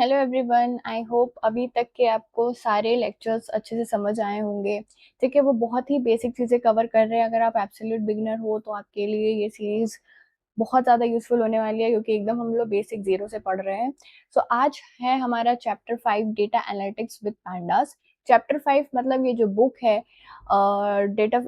Hello everyone, I hope अभी तक के आपको सारे लेक्चर्स अच्छे से समझ आए होंगे। ठीक है, वो बहुत ही बेसिक चीज़ें कवर कर रहे हैं। अगर आप एब्सोल्यूट बिगिनर हो तो आपके लिए ये सीरीज़ बहुत ज़्यादा यूज़फुल होने वाली है, क्योंकि एकदम हम लोग बेसिक ज़ीरो से पढ़ रहे हैं। सो आज है हमारा chapter 5 data analytics with pandas. Chapter 5 मतलब ये जो बुक है डेटा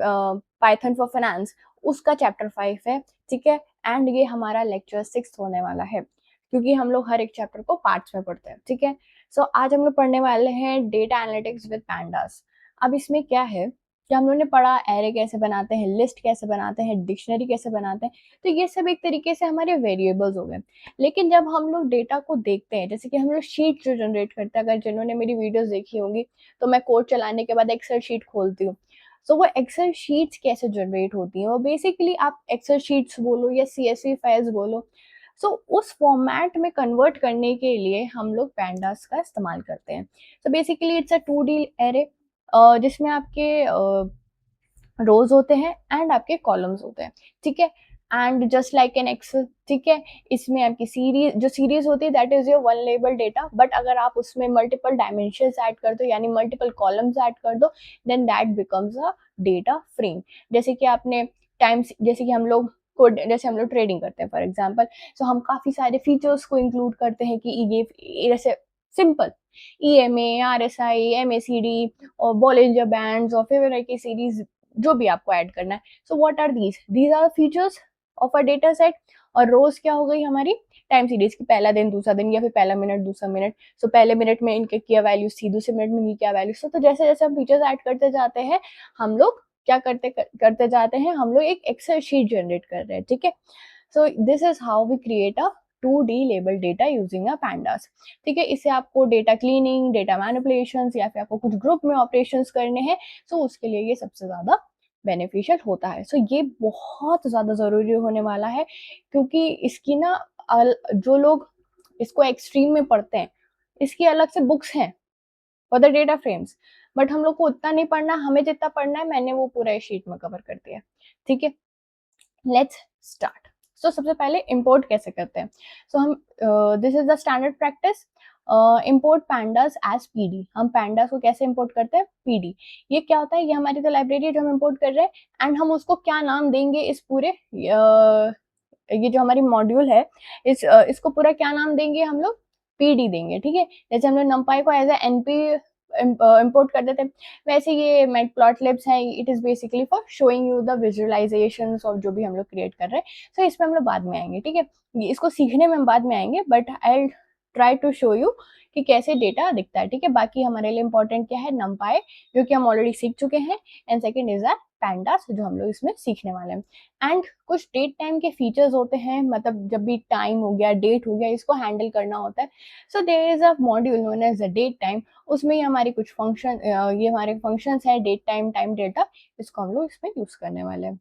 पाइथन फॉर फाइनेंस, उसका चैप्टर 5 है। ठीक है, एंड ये हमारा लेक्चर 6 होने वाला है, क्योंकि हम लोग हर एक चैप्टर को पार्ट्स में पढ़ते हैं। ठीक है, सो आज हम लोग पढ़ने वाले हैं डेटा एनालिटिक्स विद पैंडास। अब इसमें क्या है कि हम लोगों ने पढ़ा एरे कैसे बनाते हैं, लिस्ट कैसे बनाते हैं, डिक्शनरी कैसे बनाते हैं। तो ये सब एक तरीके से हमारे वेरिएबल्स हो गए। लेकिन जब हम लोग डेटा को देखते हैं, जैसे कि हम लोग शीट जो जनरेट करते हैं, अगर जिन्होंने मेरी वीडियोस देखी होंगी तो मैं कोड चलाने के बाद एक्सेल शीट खोलती हूँ। सो वो एक्सेल शीट्स कैसे जनरेट होती हैं, वो बेसिकली आप एक्सेल शीट्स बोलो या CSV फाइल्स बोलो। सो उस फॉर्मेट में कन्वर्ट करने के लिए हम लोग पैंडास का इस्तेमाल करते हैं। So basically it's a 2D array, जिसमें आपके रोज होते हैं एंड आपके कॉलम्स होते हैं। ठीक है, and just like an Excel. ठीक है, इसमें आपकी सीरीज होती है that is your one label data, but अगर आप उसमें मल्टीपल डायमेंशंस ऐड कर दो, यानी मल्टीपल कॉलम्स ऐड कर दो, then that becomes a data frame. जैसे कि आपने टाइम्स, जैसे कि हम लोग जैसे हम लोग ट्रेडिंग करते हैं फॉर एग्जाम्पल, सो हम काफी सारे फीचर्स को इंक्लूड करते हैं कि ये जैसे सिंपल EMA, RSI, MACD और बॉलिंजर बैंड्स और फेवरेट की सीरीज, जो भी आपको ऐड करना है। So what are these are features of a data set. और रोज क्या हो गई हमारी टाइम सीरीज की, पहला दिन दूसरा दिन, या फिर पहला मिनट दूसरा मिनट। सो पहले मिनट में इनके क्या वैल्यूज थी, दूसरे मिनट में इनकी क्या वैल्यूज थी। तो जैसे जैसे हम फीचर्स ऐड करते जाते हैं, हम लोग क्या करते जाते हैं, हम लोग एक एक्सेल शीट जनरेट कर रहे हैं। ठीक है, so this is how we create a 2D label data using a pandas. ठीक है, इससे आपको डेटा क्लीनिंग, डेटा मैनिपुलेशन, या फिर आपको कुछ ग्रुप में ऑपरेशंस करने हैं, सो उसके लिए ये सबसे ज्यादा बेनिफिशियल होता है। सो ये बहुत ज़्यादा ज़रूरी होने वाला है, क्योंकि इसकी ना जो लोग इसको एक्सट्रीम में पढ़ते हैं, इसकी अलग से बुक्स हैं for the data frames, but हम लोग को उतना नहीं पढ़ना। हमें जितना पढ़ना है, मैंने वो पूरा शीट में कवर कर दिया। ठीक है, लेट्स स्टार्ट। सो सबसे पहले इंपोर्ट कैसे करते हैं। सो हम this is the standard practice, import pandas as PD। हम पैंडास को कैसे इंपोर्ट करते हैं, PD। ये क्या होता है, ये हमारी तो लाइब्रेरी है जो हम इंपोर्ट कर रहे हैं, एंड हम उसको क्या नाम देंगे, इस पूरे ये जो हमारी मॉड्यूल है, इसको पूरा क्या नाम देंगे, हम लोग PD देंगे। ठीक है, जैसे हम लोग नंपाई को एज ए NP इम्पोर्ट कर देते हैं, वैसे ये मैटप्लॉटलिब्स है, it is basically for showing you the visualisations of जो भी हम लोग क्रिएट कर रहे हैं। सो इसमें हम लोग बाद में आएंगे। ठीक है, इसको सीखने में हम बाद में आएंगे, but I try to show you कि कैसे डेटा दिखता है। ठीक है, बाकी हमारे लिए इंपॉर्टेंट क्या है, नंपाई जो कि हम ऑलरेडी सीख चुके हैं, and second is that pandas जो हम लोग इसमें सीखने वाले हैं। एंड कुछ डेट टाइम के फीचर्स होते हैं, मतलब जब भी टाइम हो गया, डेट हो गया, इसको हैंडल करना होता है। So there is a module known as the date time. उसमें ये हमारी कुछ फंक्शन, ये हमारे फंक्शंस है, डेट टाइम, टाइम डेटा, इसको हम लोग इसमें यूज करने वाले हैं।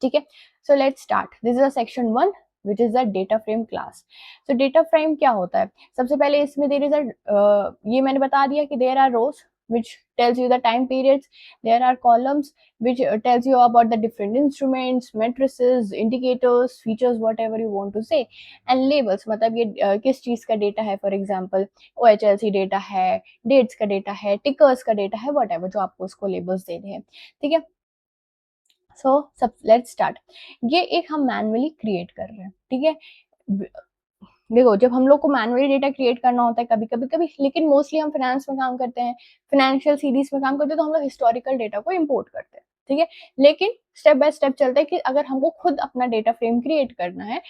ठीक है, so let's start. This is a section 1 which is the data frame class. So data frame क्या होता है, सबसे पहले इसमें देर इज ये मैंने बता दिया कि there are rows which tells you the time periods, there are columns which tells you about the different instruments, matrices, indicators, features, whatever you want to say, and labels, मतलब ये किस चीज का डेटा है, फॉर एग्जांपल OHLC डेटा है, dates का data है, tickers का डेटा है, वट जो आपको उसको लेबल्स देने हैं। ठीक है, सो सब लेट्स स्टार्ट। ये एक हम मैनुअली क्रिएट कर रहे हैं। ठीक है, देखो जब हम लोग को मैनुअली डेटा क्रिएट करना होता है कभी कभी कभी, लेकिन मोस्टली हम फाइनेंस में काम करते हैं, फाइनेंशियल सीरीज में काम करते हैं, तो हम लोग हिस्टोरिकल डेटा को इंपोर्ट करते हैं। ठीक है, लेकिन स्टेप बाय स्टेप चलते हैं कि अगर हमको खुद अपना डेटा फ्रेम क्रिएट करना है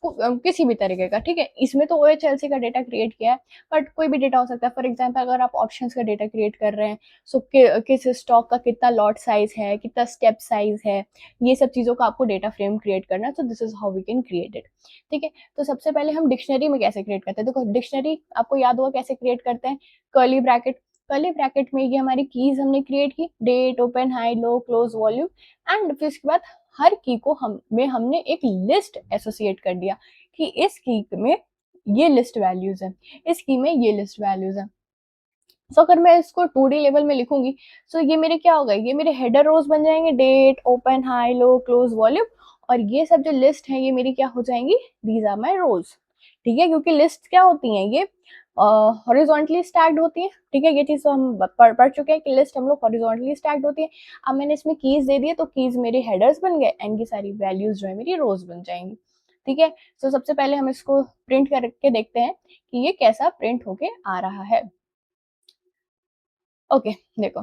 किसी भी तरीके का। ठीक है, इसमें तो OHLC का डेटा क्रिएट किया है, बट कोई भी डेटा हो सकता है। फॉर एग्जांपल अगर आप ऑप्शंस का डेटा क्रिएट कर रहे हैं, सो किस स्टॉक का कितना लॉट साइज है, कितना स्टेप साइज है, ये सब चीज़ों का आपको डेटा फ्रेम क्रिएट करना है। So this is how we can create it. ठीक है, तो सबसे पहले हम डिक्शनरी में कैसे क्रिएट करते हैं। देखो डिक्शनरी आपको याद होगा कैसे क्रिएट करते हैं, कर्ली ब्रैकेट। कर्ली ब्रैकेट में ये हमारी कीज हमने क्रिएट की, date, open, high, low, close, volume, and फिर उसके बाद हर की को हमने एक लिस्ट एसोसिएट कर दिया कि इस की में ये लिस्ट वैल्यूज है, इस की में ये लिस्ट वैल्यूज है। सो अगर मैं इसको 2D लेवल में लिखूंगी, सो ये मेरे क्या होगा, ये मेरे हेडर रोज बन जाएंगे, date, open, high, low, close, volume, और ये सब जो लिस्ट है ये मेरी क्या हो जाएंगी, दीज आर माई रोज। ठीक है, क्योंकि लिस्ट क्या होती हैं, ये हॉरिजॉन्टली स्टैक्ड होती है, ठीक है, ये चीज़ तो हम पढ़ चुके हैं कि लिस्ट हम लोग हॉरिजॉन्टली स्टैक्ड होती है। अब मैंने इसमें कीज़ दे दिए तो कीज़ मेरे हेडर्स बन गए एंड ये सारी वैल्यूज़ जो है मेरी रोज़ बन जाएँगी, ठीक है। तो सबसे पहले हम इसको प्रिंट करके देखते हैं कि ये कैसा प्रिंट होके आ रहा है। ओके, देखो,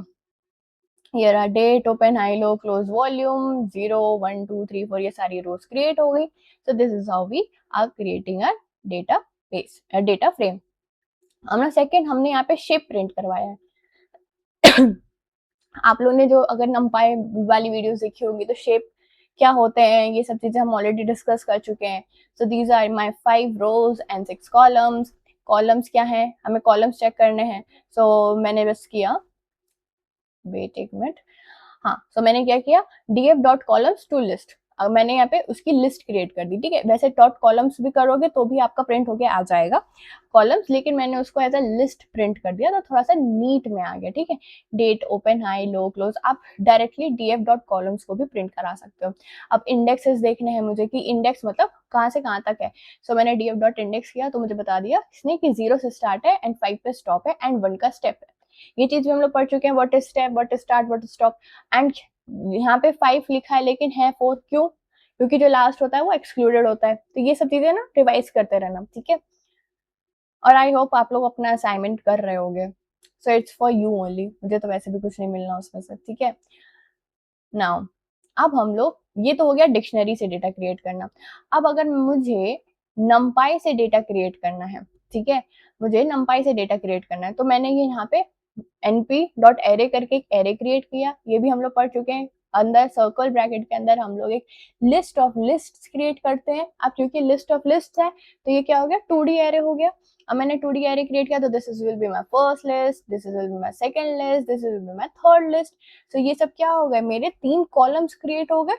here are date, open, high, low, close, volume, 0, 1, 2, 3, 4 ये सारी रोज क्रिएट हो गई। So this is how we are creating a database, data frame. हमने सेकंड हमने यहाँ पे शेप प्रिंट करवाया है। आप लोगों ने जो अगर नमपाई वाली वीडियोस देखी होंगी तो शेप क्या होते हैं ये सब चीजें हम ऑलरेडी डिस्कस कर चुके हैं। So these are my 5 rows and 6 columns. Columns क्या है, हमें कॉलम्स चेक करने हैं। सो मैंने बस किया, वेट एक मिनट, हाँ, सो मैंने क्या किया, df dot columns to list. अब मैंने यहाँ पे उसकी लिस्ट क्रिएट कर दी, ठीक है। वैसे डॉट कॉलम्स भी करोगे तो भी आपका प्रिंट होके आ जाएगा कॉलम्स, लेकिन मैंने उसको एज अ लिस्ट प्रिंट कर दिया तो थोड़ा सा नीट में आ गया, ठीक है। Date, open, high, low, close, आप डायरेक्टली df डॉट कॉलम्स को भी प्रिंट करा सकते हो। अब इंडेक्सेस देखने हैं मुझे कि इंडेक्स मतलब कहाँ से कहाँ तक है। सो मैंने df डॉट इंडेक्स किया तो मुझे बता दिया इसने कि 0 से स्टार्ट है एंड 5 पे स्टॉप है एंड 1 का स्टेप है। ये चीज भी हम लोग पढ़ चुके हैं, what is step, what is start, what is stop. And यहाँ पे 5 लिखा है लेकिन है 4, क्यों? क्योंकि जो लास्ट होता है वो एक्सक्लूडेड होता है। तो ये सब चीजें ना रिवाइज करते रहना, ठीक है। और आई होप आप लोग अपना असाइनमेंट कर रहे होगे। So it's for you only, मुझे तो वैसे भी कुछ नहीं मिलना उसमें से, ठीक है। नाउ अब हम लोग, ये तो हो गया डिक्शनरी से डेटा क्रिएट करना। अब अगर मुझे नमपाई से डेटा क्रिएट करना है, ठीक है, मुझे नमपाई से डेटा क्रिएट करना है तो मैंने ये यहाँ पे np.array करके एक एरे क्रिएट किया। ये भी हम लोग पढ़ चुके हैं। अंदर सर्कल ब्रैकेट के अंदर हम लोग एक लिस्ट ऑफ लिस्ट क्रिएट करते हैं। अब क्योंकि लिस्ट ऑफ लिस्ट है तो ये क्या हो गया, 2D एरे हो गया। अब मैंने 2D एरे क्रिएट किया तो this is will be my first list, this is will be my second list, this will be my third list. तो ये सब क्या हो गए, मेरे 3 कॉलम्स क्रिएट हो गए,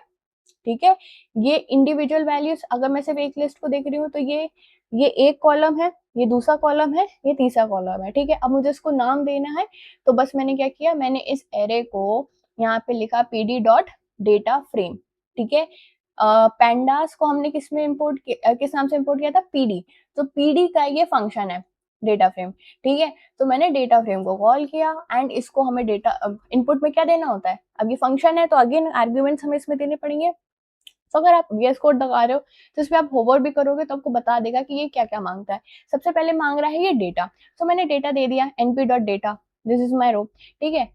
ठीक है। ये इंडिविजुअल वैल्यूज, अगर मैं सिर्फ एक लिस्ट को देख रही हूँ तो ये एक कॉलम है, ये दूसरा कॉलम है, ये तीसरा कॉलम है, ठीक है। अब मुझे इसको नाम देना है तो बस मैंने क्या किया, मैंने इस एरे को यहाँ पे लिखा pd डॉट डेटा फ्रेम, ठीक है। पैंडास को हमने किस में इंपोर्ट किया, किस नाम से इंपोर्ट किया था, पीडी। तो पीडी का ये फंक्शन है डेटा फ्रेम, ठीक है। तो मैंने डेटा फ्रेम को कॉल किया एंड इसको हमें डेटा इनपुट में क्या देना होता है, अब ये फंक्शन है तो अगेन आर्ग्यूमेंट्स हमें इसमें देने पड़ेंगे। तो अगर आप वीएस कोड लगा रहे हो तो इसमें आप होवर भी करोगे तो आपको बता देगा कि ये क्या क्या मांगता है। सबसे पहले मांग रहा है ये डेटा, तो मैंने डेटा दे दिया np dot data, this is my row, ठीक है।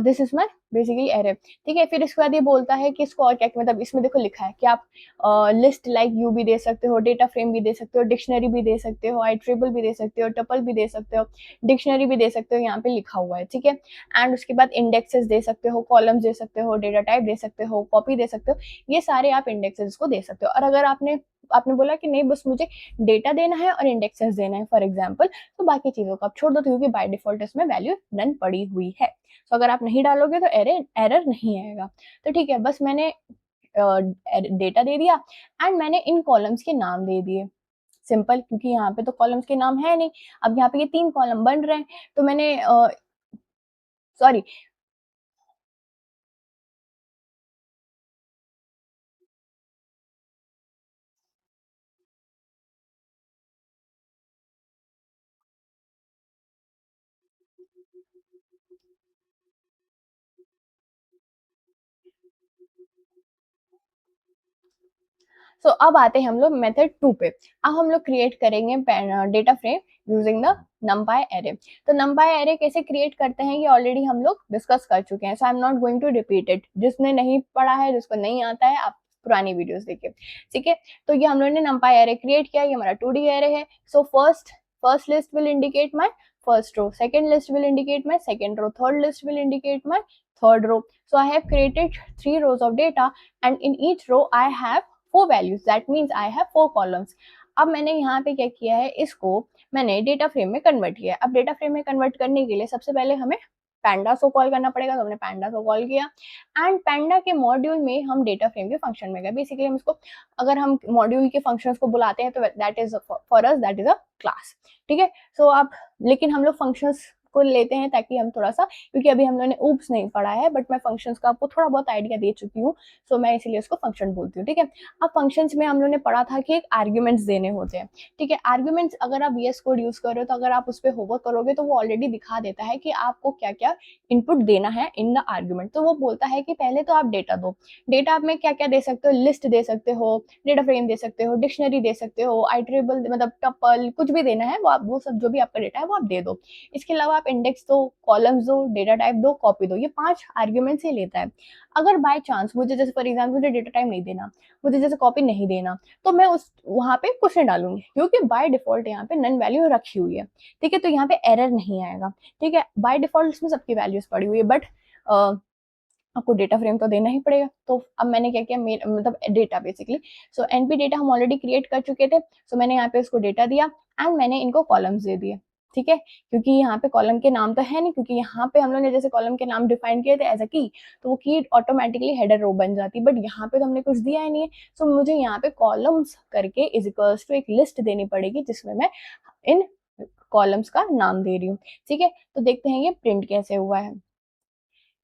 This is my basically array, ठीक है। फिर इसके बाद ये बोलता है कि इसको और क्या, मतलब इसमें देखो लिखा है कि आप लिस्ट लाइक यू भी दे सकते हो, डेटा फ्रेम भी दे सकते हो, डिक्शनरी भी दे सकते हो, आई ट्रिपल भी दे सकते हो, टपल भी दे सकते हो, डिक्शनरी भी दे सकते हो, यहाँ पे लिखा हुआ है, ठीक है। एंड उसके बाद इंडेक्सेस दे सकते हो, कॉलम्स दे सकते हो, डेटा टाइप दे सकते हो, कॉपी दे सकते हो, ये सारे आप इंडेक्सेस को दे सकते हो। और अगर आपने आपने बोला कि नहीं बस मुझे डेटा देना है और इंडेक्सेस देना है फॉर एग्जांपल, तो बाकी चीजों को आप छोड़ दो क्योंकि बाय डिफॉल्ट इसमें वैल्यू नन पड़ी हुई है। तो अगर आप नहीं डालोगे तो एरर नहीं आएगा। तो ठीक है, बस मैंने डेटा दे दिया एंड मैंने इन कॉलम्स के नाम दे दिए, सिंपल, क्योंकि यहाँ पे तो कॉलम्स के नाम है नहीं। अब यहाँ पे ये 3 कॉलम बन रहे हैं तो मैंने सॉरी, सो अब आते हैं हम लोग मेथड 2 पे। अब हम लोग क्रिएट करेंगे data frame using the numpy array. तो numpy एरे कैसे क्रिएट करते हैं ये ऑलरेडी हम लोग डिस्कस कर चुके हैं, so I am not going to repeat it. जिसने नहीं पढ़ा है, जिसको नहीं आता है, आप पुरानी वीडियोस देखिए, ठीक है। तो ये हम लोगों ने numpy एरे क्रिएट किया, ये हमारा 2D एरे है। So first list will indicate my first row, second list will indicate my second row, third list will indicate my third row. So I have created 3 rows of data and in each row I have 4 values, that means I have 4 columns. अब मैंने यहाँ पे क्या किया है, इसको मैंने data frame में कन्वर्ट किया है। अब डेटा फ्रेम में कन्वर्ट करने के लिए सबसे पहले हमें पैंडास को कॉल करना पड़ेगा, तो हमने पैंडास को कॉल किया एंड पैंडा के मॉड्यूल में हम डेटा फ्रेम के फंक्शन में गए। बेसिकली हम इसको, अगर हम मॉड्यूल के फंक्शंस को बुलाते हैं तो that is for us that is a class, ठीक है। सो आप, लेकिन हम लोग फंक्शंस को लेते हैं ताकि हम थोड़ा-सा, क्योंकि अभी हम लोगों ने ऊप्स नहीं पढ़ा है, बट मैं फंक्शंस का आपको थोड़ा बहुत आइडिया दे चुकी हूँ, सो मैं इसीलिए उसको फंक्शन बोलती हूँ, ठीक है। अब फंक्शंस में हम लोगों ने पढ़ा था कि एक आर्ग्यूमेंट्स देने होते हैं, ठीक है। आर्ग्यूमेंट्स अगर आप वीएस कोड यूज़ कर रहे हो तो अगर आप उस पे होमवर्क करोगे तो वो ऑलरेडी दिखा देता है कि आपको क्या-क्या इनपुट देना है इन द आर्ग्यूमेंट। तो वो बोलता है कि पहले तो आप डेटा दो। डेटा आप में क्या-क्या दे सकते हो, लिस्ट दे सकते हो, डेटा फ्रेम दे सकते हो, डिक्शनरी दे सकते हो, आइटरेबल मतलब टपल कुछ भी देना है वो आप, वो सब जो भी आपका डेटा है वो आप दे दो। इसके अलावा आप इंडेक्स दो, कॉलम्स दो, डेटा टाइप दो, कॉपी दो, ये 5 आर्ग्यूमेंट से लेता है। अगर बाय चांस मुझे जैसे फॉर एग्जांपल मुझे डेटा टाइप नहीं देना, मुझे जैसे कॉपी नहीं देना, तो मैं उस वहाँ पे कुछ नहीं डालूँगी क्योंकि बाय डिफ़ॉल्ट यहाँ पे नन वैल्यू रखी हुई है, ठीक है? तो यहाँ पे एरर नहीं आएगा, ठीक है? बाय डिफ़ॉल्ट इसमें सबकी वैल्यूज़ पड़ी हुई है, बट अ, आपको डेटा फ्रेम तो देना ही पड़ेगा। तो अब मैंने क्या किया, मतलब डेटा बेसिकली, सो एनपी डेटा हम ऑलरेडी क्रिएट कर चुके थे, सो मैंने यहाँ पे उसको डेटा दिया एंड मैंने इनको कॉलम्स दे दिए, ठीक है। क्योंकि यहाँ पे कॉलम के नाम तो है नहीं, क्योंकि यहाँ पे हम लोग ने जैसे कॉलम के नाम डिफाइन किए थे एज अ की, तो वो की ऑटोमेटिकली हेडर रो बन जाती, बट यहाँ पे तो हमने कुछ दिया ही नहीं है। सो मुझे यहाँ पे कॉलम्स करके इज इक्वल्स टू एक लिस्ट देनी पड़ेगी जिसमें मैं इन कॉलम्स का नाम दे रही हूँ, ठीक है। तो देखते हैं ये प्रिंट कैसे हुआ है।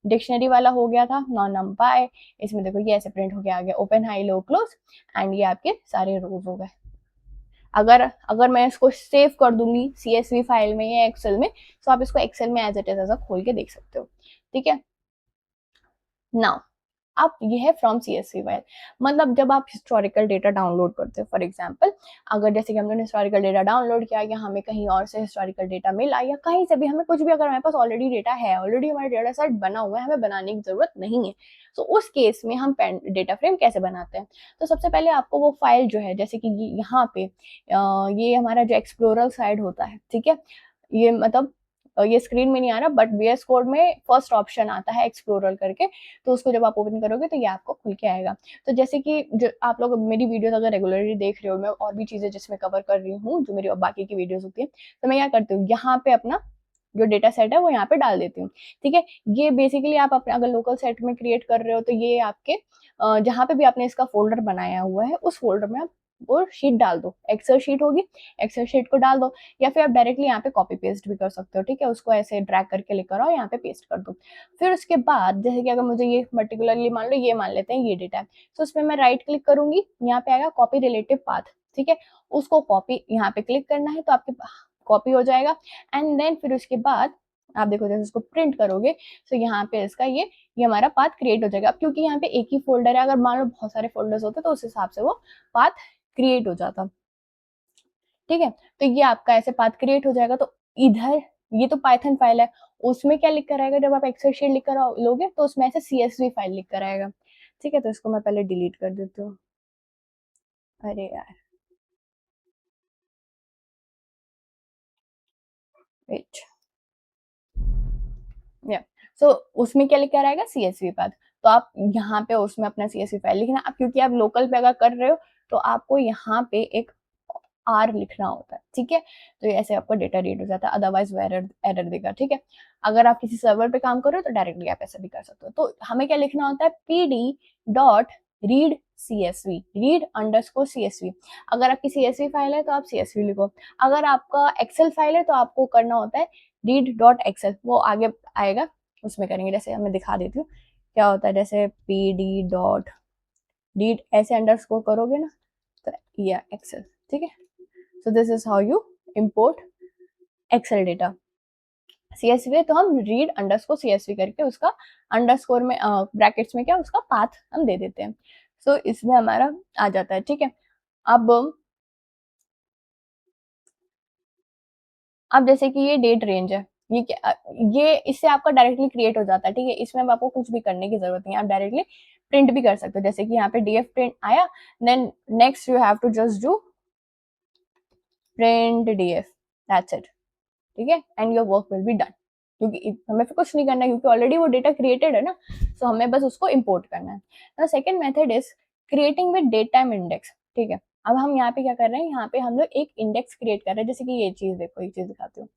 डिक्शनरी वाला हो गया था नॉन नंपाई, इसमें देखो ये ऐसे प्रिंट होके आ गया, open high low close, and ये आपके सारे रोज हो गए। अगर अगर मैं इसको सेव कर दूंगी सीएसवी फाइल में या एक्सेल में, तो आप इसको एक्सेल में एज इट इज ऐसा खोल के देख सकते हो, ठीक है। नाउ अब ये है फ्रॉम सीएसवी फाइल, मतलब जब आप हिस्टोरिकल डेटा डाउनलोड करते हो, फॉर एग्जांपल अगर जैसे कि हमने हिस्टोरिकल डेटा डाउनलोड किया या हमें कहीं और से हिस्टोरिकल डेटा मिला या कहीं से भी हमें कुछ भी, अगर हमारे पास ऑलरेडी डेटा है, ऑलरेडी हमारा डेटा सेट बना हुआ है, हमें बनाने की जरूरत नहीं है, तो उस केस में हम डेटा फ्रेम कैसे बनाते हैं। तो सबसे पहले आपको वो फाइल जो है, जैसे कि यहाँ पे ये हमारा जो एक्सप्लोरर साइड होता है, ठीक है, ये मतलब ये स्क्रीन में नहीं आ रहा, बट वीएस कोड में फर्स्ट ऑप्शन आता है एक्सप्लोरर करके, तो उसको जब आप ओपन करोगे तो ये आपको खुल के आएगा। तो जैसे कि जो आप लोग मेरी वीडियोस अगर रेगुलरली देख रहे हो, मैं और भी चीजें जिसमें कवर कर रही हूँ जो मेरी बाकी की वीडियोस होती है, तो मैं क्या करती हूँ, यहाँ पे अपना जो डेटा सेट है वो यहाँ पे डाल देती हूँ, ठीक है। ये बेसिकली आप अपने अगर लोकल सेट में क्रिएट कर रहे हो तो ये आपके जहाँ पे भी आपने इसका फोल्डर बनाया हुआ है उस फोल्डर में आप वो शीट डाल दो, एक्सेल शीट होगी, एक्सेल शीट को डाल दो, या फिर आप डायरेक्टली यहाँ पे कॉपी पेस्ट भी कर सकते हो, ठीक है। उसको ऐसे ड्रैग करके लेकर आओ, यहाँ पे पेस्ट कर दो। फिर उसके बाद जैसे कि अगर मुझे ये पर्टिकुलरली मान लो, ये मान लेते हैं ये डेटा है, तो उसमें मैं राइट क्लिक करूंगी, यहाँ पे आएगा कॉपी रिलेटिव पाथ, ठीक है। उसको कॉपी यहाँ पे क्लिक करना है तो आपके कॉपी हो जाएगा, एंड देन फिर उसके बाद आप देखो जैसे इसको प्रिंट करोगे तो यहाँ पे इसका ये हमारा पाथ क्रिएट हो जाएगा। अब क्योंकि यहाँ पे एक ही फोल्डर है, अगर मान लो बहुत सारे फोल्डर्स होते तो उस हिसाब से वो पाथ क्रिएट हो जाता, ठीक है। तो ये आपका ऐसे पाथ क्रिएट हो जाएगा। तो इधर ये तो पाइथन फाइल है, उसमें क्या लिख कर आएगा, जब आप एक्सेल शीट लिख कर लोगे तो उसमें ऐसे सीएसवी फाइल लिख कर आएगा, ठीक है। तो इसको मैं पहले डिलीट कर देती हूँ, अरे यार वेट, या सो उसमें क्या लिख कर आएगा, सीएसवी पाथ। तो आप यहाँ पे उसमें अपना सीएसवी फाइल लिखना। अब क्योंकि आप लोकल पे अगर कर रहे हो तो आपको यहाँ पे एक आर लिखना होता है, ठीक है। तो ये ऐसे आपका डेटा रीड हो जाता है, अदरवाइज वो एरर एरर देगा, ठीक है। अगर आप किसी सर्वर पे काम कर रहे हो तो डायरेक्टली आप ऐसा भी कर सकते हो। तो हमें क्या लिखना होता है, PD dot read CSV, read underscore CSV. अगर आपकी सीएसवी फाइल है तो आप सीएसवी लिखो, अगर आपका एक्सेल फाइल है तो आपको करना होता है रीड डॉट एक्सेल, वो आगे आएगा उसमें करेंगे। जैसे मैं दिखा देती हूँ क्या होता है, जैसे पी डी डॉट रीड ऐसे अंडरस्कोर करोगे ना तो ये एक्सेल, ठीक है। So this is how you import Excel data. CSV तो हम रीड अंडरस्कोर सीएसवी करके उसका अंडरस्कोर में ब्रैकेट्स में क्या उसका पाथ हम दे देते हैं। सो इसमें हमारा आ जाता है, ठीक है। अब अब जैसे कि ये डेट रेंज है, ये क्या, ये इससे आपका डायरेक्टली क्रिएट हो जाता है, ठीक है। इसमें अब आपको कुछ भी करने की जरूरत नहीं है, आप डायरेक्टली प्रिंट भी कर सकते हो। जैसे कि यहाँ पे डीएफ प्रिंट आया, then next you have to just do print DF, that's it, ठीक है, and your work will be done. क्योंकि हमें फिर कुछ नहीं करना है क्योंकि ऑलरेडी वो डेटा क्रिएटेड है ना, सो हमें बस उसको इम्पोर्ट करना है। The second method is creating with date time index, ठीक है। अब हम यहाँ पे क्या कर रहे हैं, यहाँ पे हम लोग एक इंडेक्स क्रिएट कर रहे हैं। जैसे कि ये चीज देखो, ये चीज दिखाती हूँ,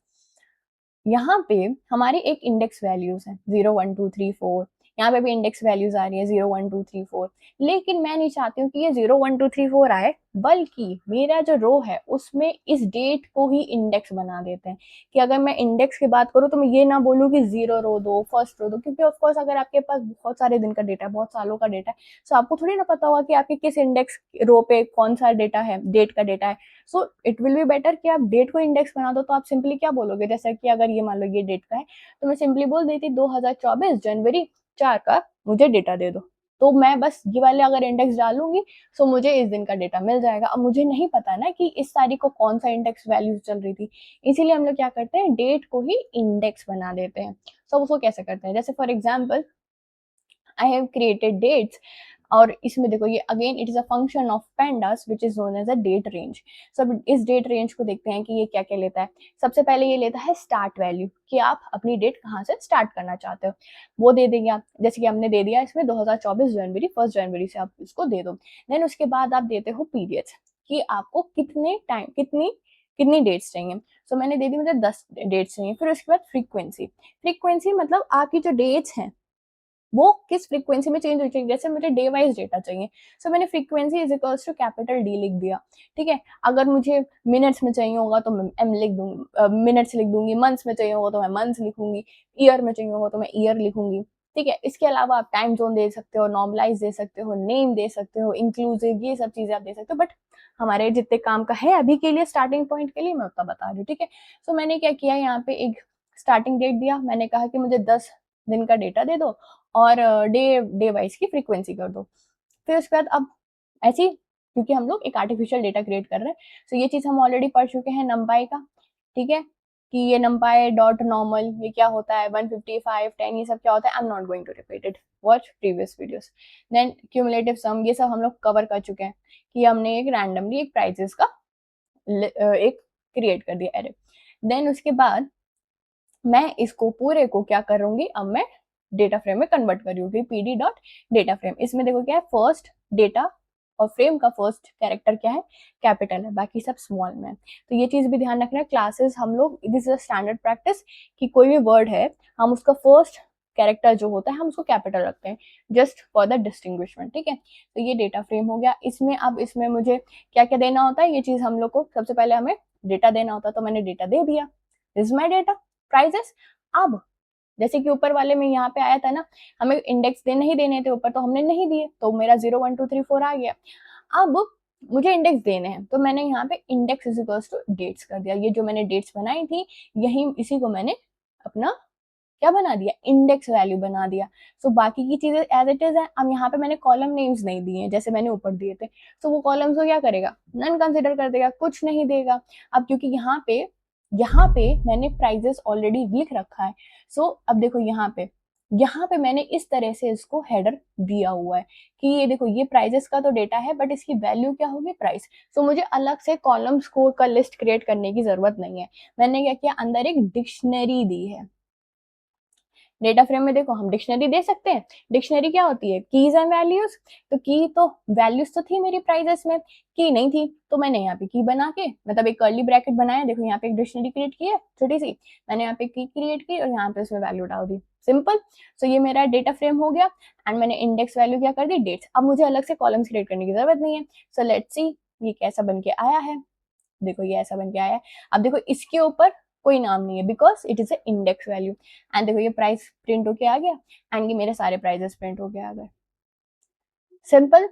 यहाँ पे हमारी एक इंडेक्स वैल्यूज है 0 1 2 3 4, यहाँ पे भी इंडेक्स वैल्यूज आ रही है 0 1 2 3 4, लेकिन मैं नहीं चाहती हूँ कि ये 0 1 2 3 4 आए, बल्कि मेरा जो रो है उसमें इस डेट को ही इंडेक्स बना देते हैं। कि अगर मैं इंडेक्स की बात करूँ तो मैं ये ना बोलूँ कि 0 रो दो, फर्स्ट रो दो, क्योंकि ऑफकोर्स अगर आपके पास बहुत सारे दिन का डेटा है, बहुत सालों का डेटा है, तो आपको थोड़ी ना पता होगा कि आपके किस इंडेक्स रो पे कौन सा डेटा है, डेट का डेटा है। So it will be better कि आप डेट को इंडेक्स बना दो। तो आप सिंपली क्या बोलोगे, जैसे कि अगर ये मान लो ये डेट का है, तो मैं सिंपली बोल देती 2024 जनवरी 4 का मुझे डेटा दे दो। तो मैं बस ये वाले अगर इंडेक्स डालूंगी तो मुझे इस दिन का डेटा मिल जाएगा। अब मुझे नहीं पता ना कि इस तारीख को कौन सा इंडेक्स वैल्यू चल रही थी, इसीलिए हम लोग क्या करते हैं, डेट को ही इंडेक्स बना देते हैं। तो उसको कैसे करते हैं, जैसे for example I have created dates, और इसमें देखो ये again it is a function of pandas which is known as a date range. सब इस डेट रेंज को देखते हैं कि ये क्या क्या लेता है। सबसे पहले ये लेता है स्टार्ट वैल्यू, कि आप अपनी डेट कहाँ से स्टार्ट करना चाहते हो, वो दे देंगे आप। जैसे कि हमने दे दिया इसमें 2024 जनवरी, 1 जनवरी से आप इसको दे दो। देन उसके बाद आप देते हो पीरियड्स, कि आपको कितने टाइम, कितनी कितनी डेट्स चाहिए। सो मैंने दे दी, मुझे 10 डेट्स चाहिए। फिर उसके बाद फ्रीक्वेंसी, फ्रीक्वेंसी मतलब आपकी जो डेट्स हैं वो किस फ्रीक्वेंसी में चेंज हो चाहिए। जैसे मुझे डे वाइज डेटा चाहिए, सो मैंने frequency is equals to capital D लिख दिया। ठीक है, अगर मुझे मिनट्स में चाहिए होगा तो मैं एम लिख दूंगी, मिनट्स लिख दूंगी। मंथ्स में चाहिए होगा तो मैं मंथ्स लिखूंगी। ईयर में चाहिए होगा तो मैं ईयर लिखूंगी। ठीक है, इसके अलावा आप टाइम जोन दे सकते हो, नॉर्मलाइज दे सकते हो, नेम दे सकते हो, इंक्लूसिव, ये सब चीजें आप दे सकते हो। बट हमारे जितने काम का है अभी के लिए, स्टार्टिंग पॉइंट के लिए मैं उतना बता रही हूँ। ठीक है, सो मैंने क्या किया, यहाँ पे एक स्टार्टिंग डेट दिया। मैंने कहा कि मुझे 10 दिन का डेटा दे दो और डे डे वाइज की फ्रीक्वेंसी कर दो। फिर उसके बाद अब ऐसे ही, क्योंकि हम लोग एक आर्टिफिशियल डेटा क्रिएट कर रहे हैं, तो ये चीज़ हम ऑलरेडी पढ़ चुके हैं नंपाई का। ठीक है, कि ये नंपाई डॉट नॉर्मल ये क्या होता है, 155 10 ये सब क्या होता है। I am not going to repeat it, watch previous videos. Then cumulative sum, ये सब हम लोग कवर कर चुके हैं, कि हमने एक रैंडमली एक प्राइजेस का एक क्रिएट कर दिया एरे। देन उसके बाद मैं इसको पूरे को क्या करूंगी, अब मैं डेटा फ्रेम में कन्वर्ट करूंगी, पीडी डॉट डेटा फ्रेम। इसमें देखो क्या है, फर्स्ट डेटा और फ्रेम का फर्स्ट कैरेक्टर क्या है, कैपिटल है, बाकी सब स्मॉल में है। तो ये चीज भी ध्यान रखना है। क्लासेस हम लोग, this is a standard practice, कि कोई भी वर्ड है हम उसका फर्स्ट कैरेक्टर जो होता है हम उसको कैपिटल रखते हैं, जस्ट फॉर द डिस्टिंग्विशमेंट। ठीक है, तो ये डेटा फ्रेम हो गया। इसमें अब इसमें मुझे क्या क्या देना होता है, ये चीज हम लोग को सबसे पहले हमें डेटा देना होता है। तो मैंने डेटा दे दिया, दिस माई डेटा प्राइजेस। अब जैसे कि ऊपर वाले में यहाँ पे आया था ना, हमें इंडेक्स दे नहीं देने थे ऊपर, तो हमने नहीं दिए, तो मेरा 0 1 2 3 4 आ गया। अब मुझे इंडेक्स देने हैं, तो मैंने यहाँ पे index is equals to dates कर दिया। ये जो मैंने डेट्स बनाई थी, यही इसी को मैंने अपना क्या बना दिया, इंडेक्स वैल्यू बना दिया। सो बाकी की चीजें एज इट इज है। अब यहाँ पे मैंने कॉलम नेम्स नहीं दिए हैं जैसे मैंने ऊपर दिए थे, तो वो कॉलम्स को क्या करेगा, नन कंसिडर कर देगा, कुछ नहीं देगा। अब क्योंकि यहाँ पे मैंने प्राइजेस ऑलरेडी लिख रखा है। सो अब देखो यहाँ पे मैंने इस तरह से इसको हेडर दिया हुआ है, कि ये देखो ये प्राइजेस का तो डेटा है, बट इसकी वैल्यू क्या होगी, प्राइस। सो मुझे अलग से कॉलम्स को का लिस्ट क्रिएट करने की जरूरत नहीं है। मैंने क्या किया, अंदर एक डिक्शनरी दी है। डेटा फ्रेम में देखो हम डिक्शनरी दे सकते हैं। डिक्शनरी क्या होती है, कीज एंड वैल्यूज। तो की तो वैल्यूज तो थी मेरी प्राइजेस में, की नहीं थी, तो मैंने यहाँ पे की बना के, मतलब एक कर्ली ब्रैकेट बनाया। देखो यहाँ पे एक डिक्शनरी क्रिएट की है छोटी सी, मैंने यहाँ पे की क्रिएट की और यहाँ पे उसमें वैल्यू डाल दी, सिंपल। सो ये मेरा डेटा फ्रेम हो गया। एंड मैंने इंडेक्स वैल्यू क्या कर दी, डेट्स। अब मुझे अलग से कॉलम्स क्रिएट करने की जरूरत नहीं है। सो लेट्स सी ये कैसा बन के आया है। देखो ये ऐसा बन के आया है। अब देखो इसके ऊपर कोई नाम नहीं है, because it is a index value. And देखो ये प्राइस प्रिंट होके आ गया, एंड ये मेरे सारे प्राइजेस प्रिंट होके आ गए, सिंपल।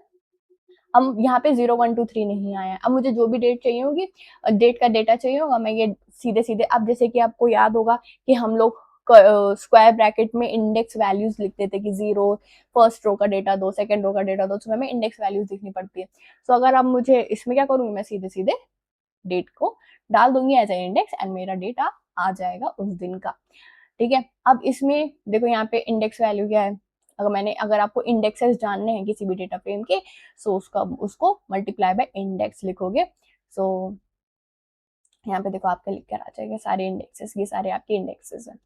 अब यहाँ पे 0 1 2 3 नहीं आया। अब मुझे जो भी डेट चाहिए होगी, डेट का डेटा चाहिए होगा, मैं ये सीधे सीधे, अब जैसे कि आपको याद होगा कि हम लोग स्क्वायर ब्रैकेट में इंडेक्स वैल्यूज लिखते थे, कि 0 फर्स्ट रो का डेटा दो, सेकंड रो का डेटा दो, तो हमें इंडेक्स वैल्यूज लिखनी पड़ती है। तो अगर अब मुझे इसमें क्या करूंगी, मैं सीधे सीधे डेट को डाल दूंगी एज ए इंडेक्स, एंड मेरा डेटा आ जाएगा उस दिन का। ठीक है, अब इसमें देखो यहाँ पे इंडेक्स वैल्यू क्या है। अगर आपको इंडेक्सेस जानने हैं किसी भी डेटा फ्रेम के, सो उसको मल्टीप्लाई बाय इंडेक्स लिखोगे। सो यहाँ पे देखो आपका लिख कर आ जाएगा सारे इंडेक्सेस, ये सारे आपके इंडेक्सेस हैं।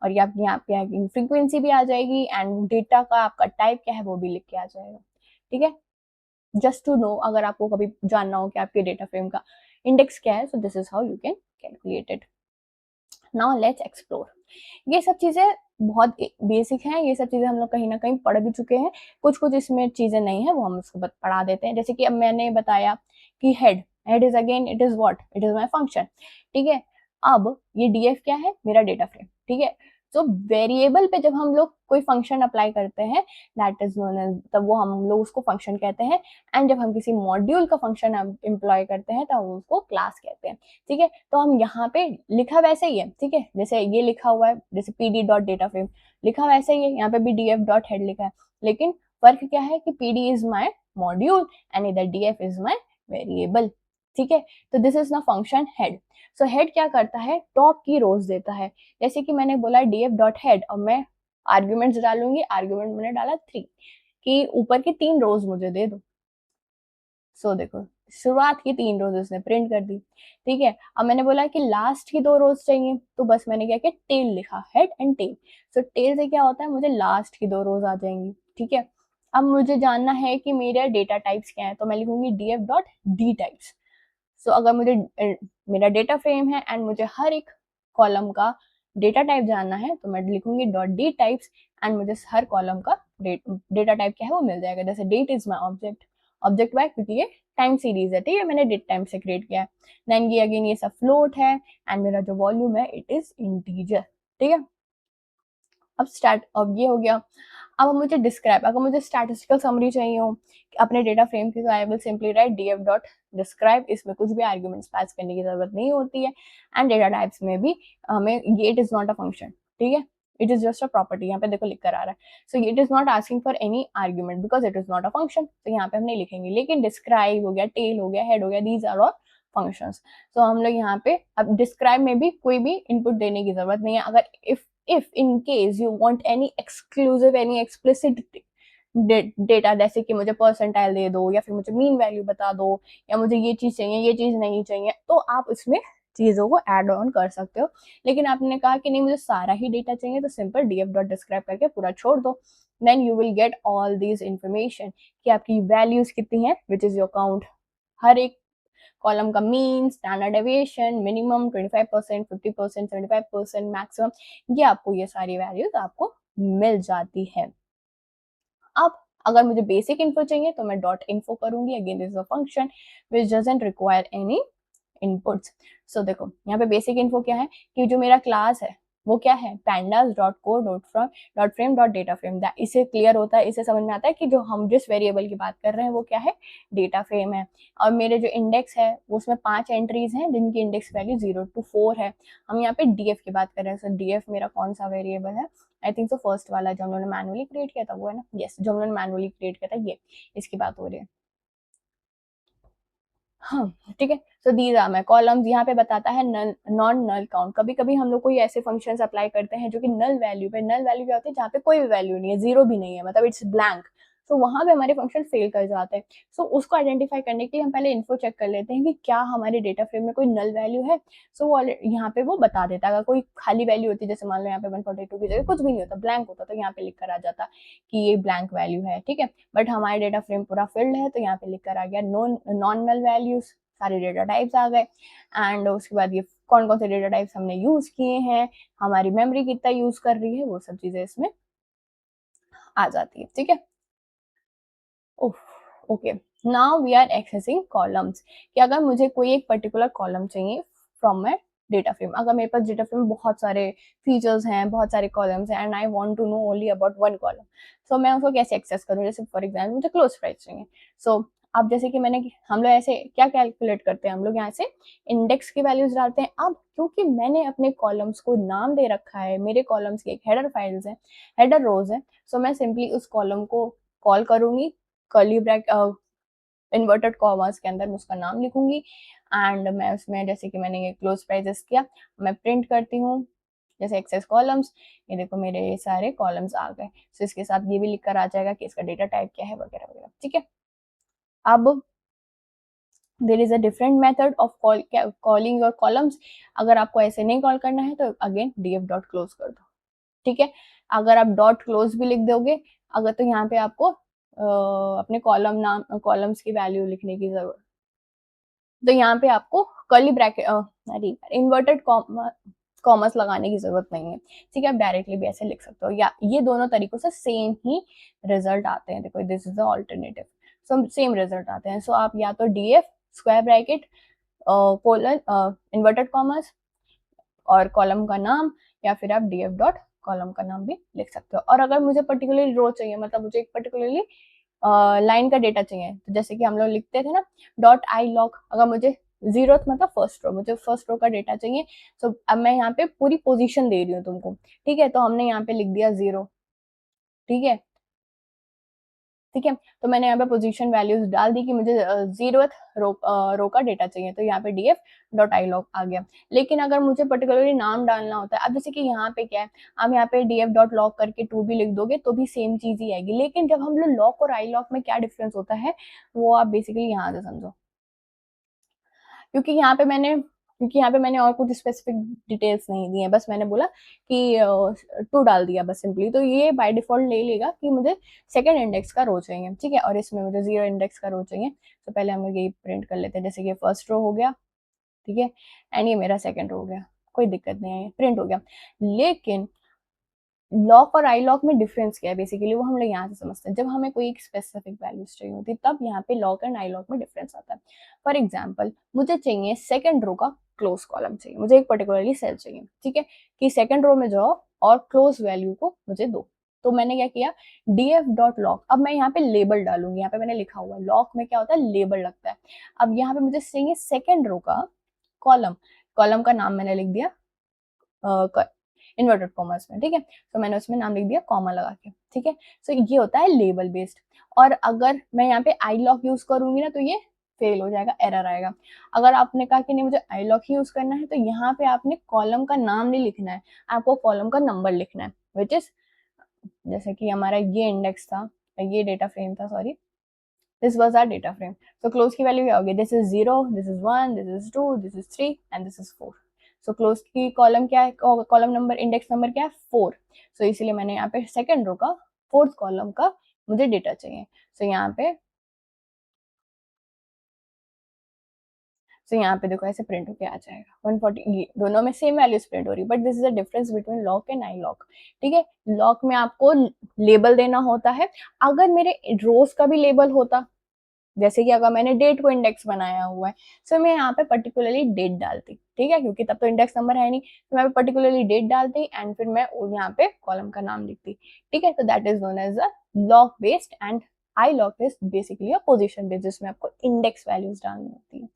और ये आपकी यहाँ पे फ्रीक्वेंसी भी आ जाएगी, एंड डेटा का आपका टाइप क्या है वो भी लिख के आ जाएगा। ठीक है, जस्ट टू नो, अगर आपको कभी जानना हो कि आपके डेटा फ्रेम का इंडेक्स क्या है, so this is how you can calculate it. Now let's explore. ये सब चीजें बहुत बेसिक है, ये सब चीज़ें हम लोग कहीं ना कहीं पढ़ भी चुके हैं, कुछ कुछ इसमें चीज़ें नहीं है वो हम उसको पढ़ा देते हैं। जैसे कि अब मैंने बताया कि head, head is again it is what, it is my function, ठीक है। अब ये डीएफ क्या है, मेरा डेटा फ्रेम, ठीक है। तो वेरिएबल पे जब हम लोग कोई फंक्शन अप्लाई करते हैं, दैट इज नोन एज, तब वो हम लोग उसको फंक्शन कहते हैं। एंड जब हम किसी मॉड्यूल का फंक्शन एम्प्लॉय करते हैं तब हम उसको क्लास कहते हैं, ठीक है। तो हम यहाँ पे लिखा वैसे ही है, ठीक है, जैसे ये लिखा हुआ है, जैसे pd डॉट डेटा फ्रेम लिखा वैसे ही है, यहाँ पे भी df डॉट हेड लिखा है, लेकिन फर्क क्या है कि pd is my module and इधर df इज माई वेरिएबल, ठीक है। तो दिस इज ना फंक्शन हेड। सो हेड क्या करता है, टॉप की रोज देता है। जैसे कि मैंने बोला df डॉट हेड, और मैं आर्ग्यूमेंट्स डालूंगी, आर्ग्यूमेंट मैंने डाला 3 कि ऊपर की 3 रोज मुझे दे दो। सो देखो, शुरुआत की 3 रोज उसने प्रिंट कर दी, ठीक है। अब मैंने बोला कि लास्ट की 2 रोज चाहिए, तो बस मैंने क्या किया, टेल लिखा, head and tail. So tail से क्या होता है, मुझे लास्ट की 2 रोज आ जाएंगी, ठीक है। अब मुझे जानना है कि मेरे डेटा टाइप्स क्या है, तो मैं लिखूंगी df डॉट डी टाइप्स। सो अगर मुझे मेरा डेटा फ्रेम है एंड मुझे हर एक कॉलम का डेटा टाइप जानना है, तो मैं लिखूंगी डॉट डी टाइप्स, एंड मुझे हर कॉलम का डेटा टाइप क्या है वो मिल जाएगा। जैसे date is my object, object why, क्योंकि ये टाइम सीरीज है, ठीक है, मैंने डेट टाइम से क्रिएट किया है। देन ये अगेन ये सब फ्लोट है, एंड मेरा जो वॉल्यूम है इट इज इंटीजर, ठीक है। अब स्टार्ट, अब ये हो गया। अब मुझे डिस्क्राइब, अगर मुझे स्टैटिस्टिकल समरी चाहिए हो अपने डेटा फ्रेम की, तो I will simply write df dot describe. इसमें कुछ भी आर्ग्यूमेंट्स पास करने की जरूरत नहीं होती है। एंड डेटा टाइप्स में भी हमें ये it is not a function, ठीक है, it is just a property, यहाँ पे देखो लिख कर आ रहा है। So it is not asking for any argument because it is not a function, तो यहाँ पे हम नहीं लिखेंगे। लेकिन डिस्क्राइब हो गया, टेल हो गया, हेड हो गया, दीज आर ऑल फंक्शंस। तो हम लोग यहाँ पे अब डिस्क्राइब में भी कोई भी इनपुट देने की जरूरत नहीं है। अगर if in case you want any exclusive, any explicit data, जैसे कि मुझे परसेंटाइल दे दो, या फिर मुझे मीन वैल्यू बता दो, या मुझे ये चीज चाहिए, ये चीज नहीं चाहिए, तो आप इसमें चीजों को ऐड ऑन कर सकते हो। लेकिन आपने कहा कि नहीं मुझे सारा ही डेटा चाहिए, तो सिंपल df डॉट डिस्क्राइब करके पूरा छोड़ दो। Then you will get all these information कि आपकी वैल्यूज कितनी है, विच इज योर काउंट, हर एक कॉलम का mean, standard deviation, minimum 25%, 50%, 75%, maximum, ये आपको ये सारी वैल्यूज आपको मिल जाती है। अब अगर मुझे बेसिक इन्फो चाहिए तो मैं डॉट इन्फो करूंगी, again this is a function which doesn't require any inputs. So देखो यहाँ पे बेसिक इन्फो क्या है कि जो मेरा क्लास है वो क्या है, pandas dot co dot frame dot data frame. इससे क्लियर होता है, इससे समझ में आता है कि जो हम जिस वेरिएबल की बात कर रहे हैं वो क्या है, डेटा फ्रेम है। और मेरे जो इंडेक्स है वो उसमें 5 एंट्रीज हैं जिनकी इंडेक्स वैल्यू 0 to 4 है। हम यहाँ पे डीएफ की बात कर रहे हैं। सो डीएफ मेरा कौन सा वेरिएबल है, आई थिंक सो फर्स्ट वाला जो हम लोगों ने मैनुअली क्रिएट किया था वो है ना, यस, जो हम लोगों ने मैनुअली क्रिएट किया था, ये इसकी बात हो रही है। हाँ, ठीक है। So these are my columns. यहाँ पे बताता है नल, नॉन नल काउंट। कभी कभी हम लोग कोई ऐसे फंक्शंस अप्लाई करते हैं जो कि नल वैल्यू पे, नल वैल्यू क्या होती है, जहाँ पे कोई भी वैल्यू नहीं है, जीरो भी नहीं है, मतलब इट्स ब्लैंक। सो वहां पे हमारे फंक्शन फेल कर जाते हैं। सो उसको आइडेंटिफाई करने के लिए हम पहले इन्फो चेक कर लेते हैं कि क्या हमारे डेटा फ्रेम में कोई नल वैल्यू है। सो वो यहाँ पे वो बता देता है। अगर कोई खाली वैल्यू होती है, जैसे मान लो यहाँ पे 142 की जगह कुछ भी नहीं होता, ब्लैंक होता, तो यहाँ पे लिख कर आ जाता कि ये ब्लैंक वैल्यू है, ठीक है। बट हमारे डेटा फ्रेम पूरा फिल्ड है, तो यहाँ पे लिख कर आ गया नॉन नल वैल्यूज, सारे डेटा टाइप्स आ गए। एंड उसके बाद ये कौन कौन से डेटा टाइप्स हमने यूज किए हैं, हमारी मेमोरी कितना यूज कर रही है, वो सब चीजें इसमें आ जाती है, ठीक है। Okay, now we are accessing columns, कि अगर मुझे कोई एक पर्टिकुलर कॉलम चाहिए फ्रॉम माई डेटा फ्रेम, अगर मेरे पास डेटा फ्रेम में बहुत सारे फीचर्स हैं, बहुत सारे कॉलम्स हैं, and I want to know only about one column, so मैं उसको कैसे एक्सेस करूँ। जैसे फॉर एग्जाम्पल मुझे क्लोज प्राइस चाहिए। सो अब जैसे कि मैंने, हम लोग ऐसे क्या कैलकुलेट करते हैं, हम लोग यहाँ से इंडेक्स की वैल्यूज डालते हैं। अब क्योंकि मैंने अपने कॉलम्स को नाम दे रखा है, मेरे कॉलम्स की एक हेडर फाइल्स है, हेडर रोज है, सो मैं सिंपली उस कॉलम को कॉल करूंगी, कर्ली ब्रैकेट इन्वर्टेड कॉमर्स के अंदर मैं उसका नाम लिखूंगी। एंड मैं उसमें, जैसे कि मैंने ये क्लोज प्राइजेस किया, मैं प्रिंट करती हूँ जैसे एक्सेस कॉलम्स, ये देखो मेरे ये सारे कॉलम्स आ गए। सो इसके साथ ये भी लिख कर आ जाएगा कि इसका डेटा टाइप क्या है वगैरह वगैरह, ठीक है। अब there is a different method of calling your columns. अगर आपको ऐसे नहीं कॉल करना है तो अगेन df डॉट क्लोज कर दो, ठीक है। अगर आप डॉट क्लोज भी लिख दोगे, अगर, तो यहाँ पे आपको अपने कॉलम नाम, कॉलम्स की वैल्यू लिखने की जरूरत, तो यहाँ पे आपको कर्ली ब्रैकेट, अरे इन्वर्टेड कॉमा, कॉमर्स लगाने की जरूरत नहीं है, ठीक है, आप डायरेक्टली भी ऐसे लिख सकते हो, या ये दोनों तरीकों से सेम ही रिजल्ट आते हैं। देखो this is the alternative, so same result आते हैं। सो आप या तो DF square bracket colon inverted commas और कॉलम का नाम, या फिर आप डीएफ डॉट कॉलम का नाम भी लिख सकते हो। और अगर मुझे पर्टिकुलरली रो चाहिए, मतलब मुझे एक पर्टिकुलरली लाइन का डेटा चाहिए, तो जैसे कि हम लोग लिखते थे ना डॉट आई लॉग, अगर मुझे जीरो मतलब फर्स्ट रो, मुझे फर्स्ट रो का डेटा चाहिए, तो अब मैं यहाँ पे पूरी पोजीशन दे रही हूँ तुमको, ठीक है, तो हमने यहाँ पे लिख दिया 0, ठीक है, ठीक है, तो मैंने यहाँ पे पोजीशन वैल्यूज डाल दी कि मुझे 0th रो का डेटा चाहिए, तो यहाँ पे df डॉट आई लॉग आ गया। लेकिन अगर मुझे पर्टिकुलरली नाम डालना होता है, अब जैसे कि यहाँ पे क्या है, आप यहाँ पे df डॉट लॉग करके 2 भी लिख दोगे तो भी सेम चीज ही आएगी। लेकिन जब हम लोग लॉग और आई लॉग में क्या डिफरेंस होता है, वो आप बेसिकली यहाँ से समझो। क्योंकि यहाँ पे मैंने और कुछ स्पेसिफिक डिटेल्स नहीं दी है, बस मैंने बोला कि 2 डाल दिया बस सिंपली, तो ये बाय डिफॉल्ट ले लेगा कि मुझे सेकंड इंडेक्स का रो चाहिए, ठीक है, और इसमें मुझे 0 इंडेक्स का रो चाहिए। तो पहले हम लोग यही प्रिंट कर लेते हैं, जैसे कि फर्स्ट रो हो गया, ठीक है, एंड ये मेरा सेकंड रो हो गया, कोई दिक्कत नहीं है, प्रिंट हो गया। लेकिन लॉक और आई लॉक में डिफरेंस क्या है, बेसिकली वो हम लोग यहाँ से समझते हैं। जब हमें कोई एक स्पेसिफिक वैल्यूज चाहिए होती है, तब यहाँ पे लॉक एंड आई लॉक में डिफरेंस आता है। फॉर एग्जाम्पल, मुझे चाहिए सेकंड रो का क्लोज कॉलम चाहिए, मुझे एक पर्टिकुलरली सेल चाहिए, ठीक है, कि सेकंड रो में जाओ और क्लोज वैल्यू को मुझे दो। तो मैंने क्या किया, df डॉट लॉक, अब मैं यहाँ पे लेबल डालूंगी, यहाँ पे मैंने लिखा हुआ है लॉक में क्या होता है, लेबल लगता है। अब यहाँ पे मुझे चाहिए सेकंड रो का कॉलम, कॉलम का नाम मैंने लिख दिया इन्वर्टेड कॉमर्स में, ठीक है, तो मैंने उसमें नाम लिख दिया कॉमा लगा के, ठीक है। सो ये होता है लेबल बेस्ड। और अगर मैं यहाँ पे आई लॉक यूज करूंगी ना, तो ये फेल हो जाएगा, एरर आएगा। अगर आपने कहा कि नहीं मुझे आई लॉक ही यूज करना है, तो यहाँ पे आपने कॉलम का नाम नहीं लिखना है, आपको कॉलम का नंबर लिखना है, विच इज जैसे कि हमारा ये इंडेक्स था, ये डेटा फ्रेम था, sorry, this was our data frame. तो क्लोज की वैल्यू क्या होगी, this is 0, this is 1, this is 2, this is 3 and this is 4। So close की कॉलम क्या है, कॉलम नंबर इंडेक्स नंबर क्या है, 4। सो इसीलिए मैंने यहाँ पे सेकंड रो का फोर्थ कॉलम का मुझे डेटा चाहिए। सो यहाँ पे यहाँ पे देखो ऐसे प्रिंट होके आ जाएगा 140, ये दोनों में सेम वैल्यूज प्रिंट हो रही है, but this is the difference between lock and I lock, ठीक है। लॉक में आपको लेबल देना होता है। अगर मेरे रोज का भी लेबल होता, जैसे कि अगर मैंने डेट को इंडेक्स बनाया हुआ है, सो मैं यहाँ पे पर्टिकुलरली डेट डालती, ठीक है, क्योंकि तब तो इंडेक्स नंबर है नहीं, तो मैं पर्टिकुलरली डेट डालती एंड फिर मैं यहाँ पे कॉलम का नाम लिखती, ठीक है। तो that is known as a loc based, and iloc is basically a position based, जिसमें आपको इंडेक्स वैल्यूज डालनी होती है,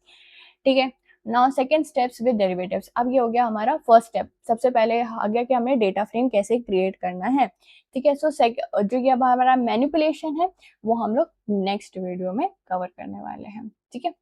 ठीक है। Now second steps with derivatives. अब ये हो गया हमारा फर्स्ट स्टेप, सबसे पहले आ गया कि हमें डेटा फ्रेम कैसे क्रिएट करना है, ठीक है। सो जो कि अब हमारा मैनिपुलेशन है, वो हम लोग नेक्स्ट वीडियो में कवर करने वाले हैं, ठीक है।